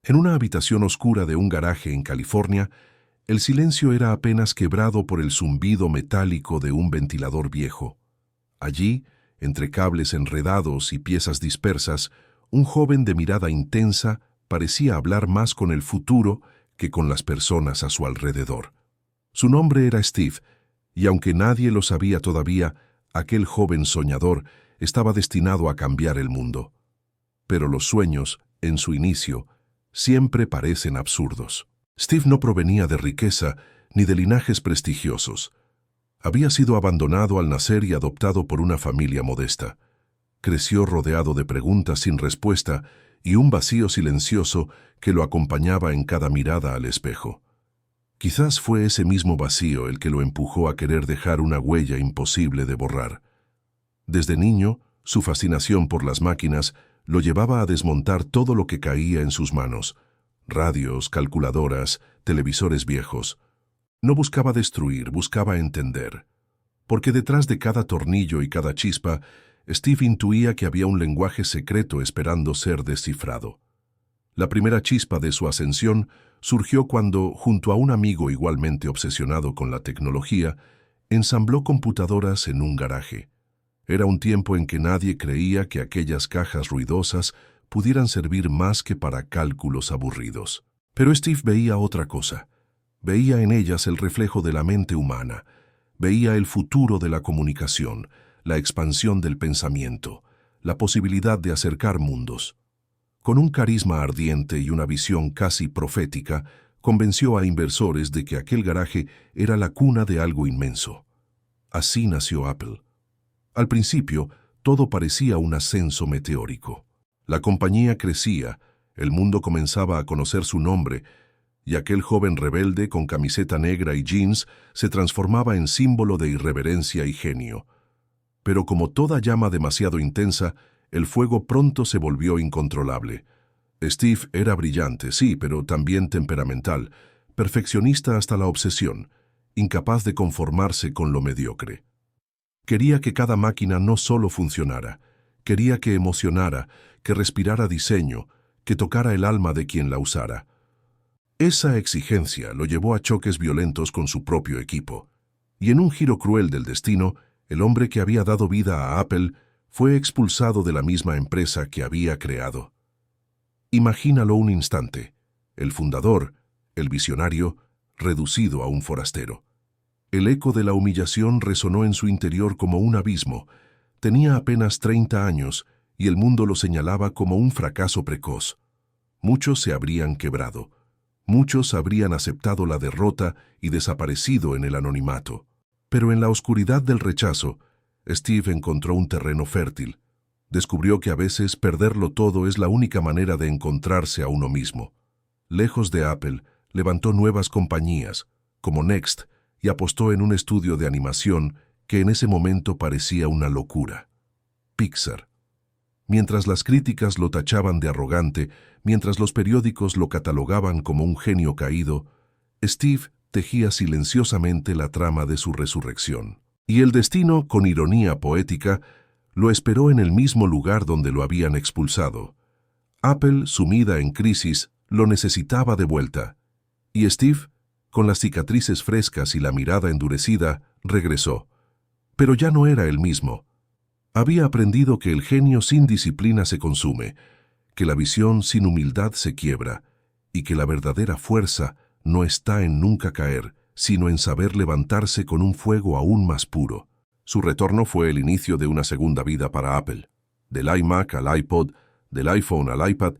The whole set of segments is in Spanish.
En una habitación oscura de un garaje en California, el silencio era apenas quebrado por el zumbido metálico de un ventilador viejo. Allí, entre cables enredados y piezas dispersas, un joven de mirada intensa parecía hablar más con el futuro que con las personas a su alrededor. Su nombre era Steve, y aunque nadie lo sabía todavía, aquel joven soñador estaba destinado a cambiar el mundo. Pero los sueños, en su inicio, siempre parecen absurdos. Steve no provenía de riqueza ni de linajes prestigiosos. Había sido abandonado al nacer y adoptado por una familia modesta. Creció rodeado de preguntas sin respuesta y un vacío silencioso que lo acompañaba en cada mirada al espejo. Quizás fue ese mismo vacío el que lo empujó a querer dejar una huella imposible de borrar. Desde niño, su fascinación por las máquinas lo llevaba a desmontar todo lo que caía en sus manos: radios, calculadoras, televisores viejos. No buscaba destruir, buscaba entender. Porque detrás de cada tornillo y cada chispa, Steve intuía que había un lenguaje secreto esperando ser descifrado. La primera chispa de su ascensión surgió cuando, junto a un amigo igualmente obsesionado con la tecnología, ensambló computadoras en un garaje. Era un tiempo en que nadie creía que aquellas cajas ruidosas pudieran servir más que para cálculos aburridos. Pero Steve veía otra cosa. Veía en ellas el reflejo de la mente humana. Veía el futuro de la comunicación, la expansión del pensamiento, la posibilidad de acercar mundos. Con un carisma ardiente y una visión casi profética, convenció a inversores de que aquel garaje era la cuna de algo inmenso. Así nació Apple. Al principio, todo parecía un ascenso meteórico. La compañía crecía, el mundo comenzaba a conocer su nombre, y aquel joven rebelde con camiseta negra y jeans se transformaba en símbolo de irreverencia y genio. Pero como toda llama demasiado intensa, el fuego pronto se volvió incontrolable. Steve era brillante, sí, pero también temperamental, perfeccionista hasta la obsesión, incapaz de conformarse con lo mediocre. Quería que cada máquina no solo funcionara, quería que emocionara, que respirara diseño, que tocara el alma de quien la usara. Esa exigencia lo llevó a choques violentos con su propio equipo. Y en un giro cruel del destino, el hombre que había dado vida a Apple fue expulsado de la misma empresa que había creado. Imagínalo un instante. El fundador, el visionario, reducido a un forastero. El eco de la humillación resonó en su interior como un abismo. Tenía apenas 30 años y el mundo lo señalaba como un fracaso precoz. Muchos se habrían quebrado. Muchos habrían aceptado la derrota y desaparecido en el anonimato. Pero en la oscuridad del rechazo, Steve encontró un terreno fértil. Descubrió que a veces perderlo todo es la única manera de encontrarse a uno mismo. Lejos de Apple, levantó nuevas compañías, como Next, y apostó en un estudio de animación que en ese momento parecía una locura: Pixar. Mientras las críticas lo tachaban de arrogante, mientras los periódicos lo catalogaban como un genio caído, Steve tejía silenciosamente la trama de su resurrección. Y el destino, con ironía poética, lo esperó en el mismo lugar donde lo habían expulsado. Apple, sumida en crisis, lo necesitaba de vuelta. Y Steve, con las cicatrices frescas y la mirada endurecida, regresó. Pero ya no era el mismo. Había aprendido que el genio sin disciplina se consume, que la visión sin humildad se quiebra, y que la verdadera fuerza no está en nunca caer, sino en saber levantarse con un fuego aún más puro. Su retorno fue el inicio de una segunda vida para Apple. Del iMac al iPod, del iPhone al iPad,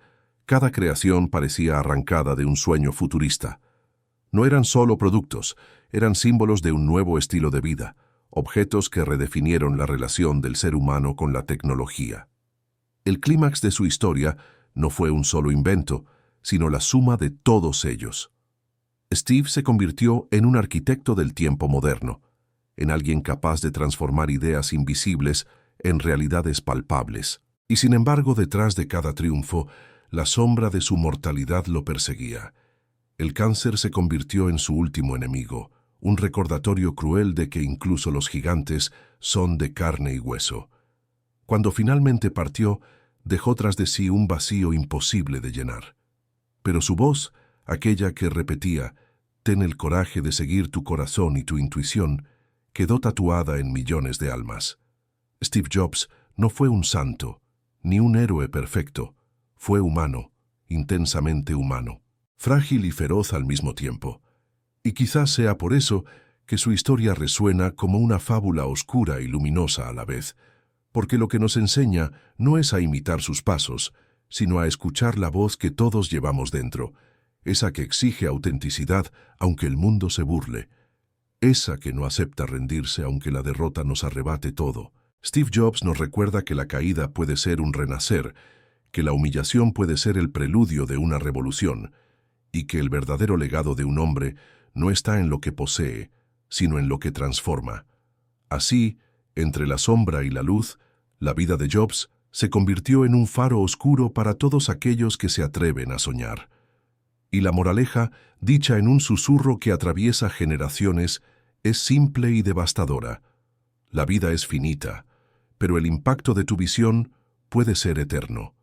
cada creación parecía arrancada de un sueño futurista. No eran solo productos, eran símbolos de un nuevo estilo de vida, objetos que redefinieron la relación del ser humano con la tecnología. El clímax de su historia no fue un solo invento, sino la suma de todos ellos. Steve se convirtió en un arquitecto del tiempo moderno, en alguien capaz de transformar ideas invisibles en realidades palpables. Y sin embargo, detrás de cada triunfo, la sombra de su mortalidad lo perseguía. El cáncer se convirtió en su último enemigo, un recordatorio cruel de que incluso los gigantes son de carne y hueso. Cuando finalmente partió, dejó tras de sí un vacío imposible de llenar. pero su voz, aquella que repetía, «Ten el coraje de seguir tu corazón y tu intuición», quedó tatuada en millones de almas. Steve Jobs no fue un santo, ni un héroe perfecto. Fue humano, intensamente humano, frágil y feroz al mismo tiempo. Y quizás sea por eso que su historia resuena como una fábula oscura y luminosa a la vez, porque lo que nos enseña no es a imitar sus pasos, sino a escuchar la voz que todos llevamos dentro, esa que exige autenticidad aunque el mundo se burle, esa que no acepta rendirse aunque la derrota nos arrebate todo. Steve Jobs nos recuerda que la caída puede ser un renacer, que la humillación puede ser el preludio de una revolución, y que el verdadero legado de un hombre no está en lo que posee, sino en lo que transforma. Así, entre la sombra y la luz, la vida de Jobs se convirtió en un faro oscuro para todos aquellos que se atreven a soñar. Y la moraleja, dicha en un susurro que atraviesa generaciones, es simple y devastadora. La vida es finita, pero el impacto de tu visión puede ser eterno.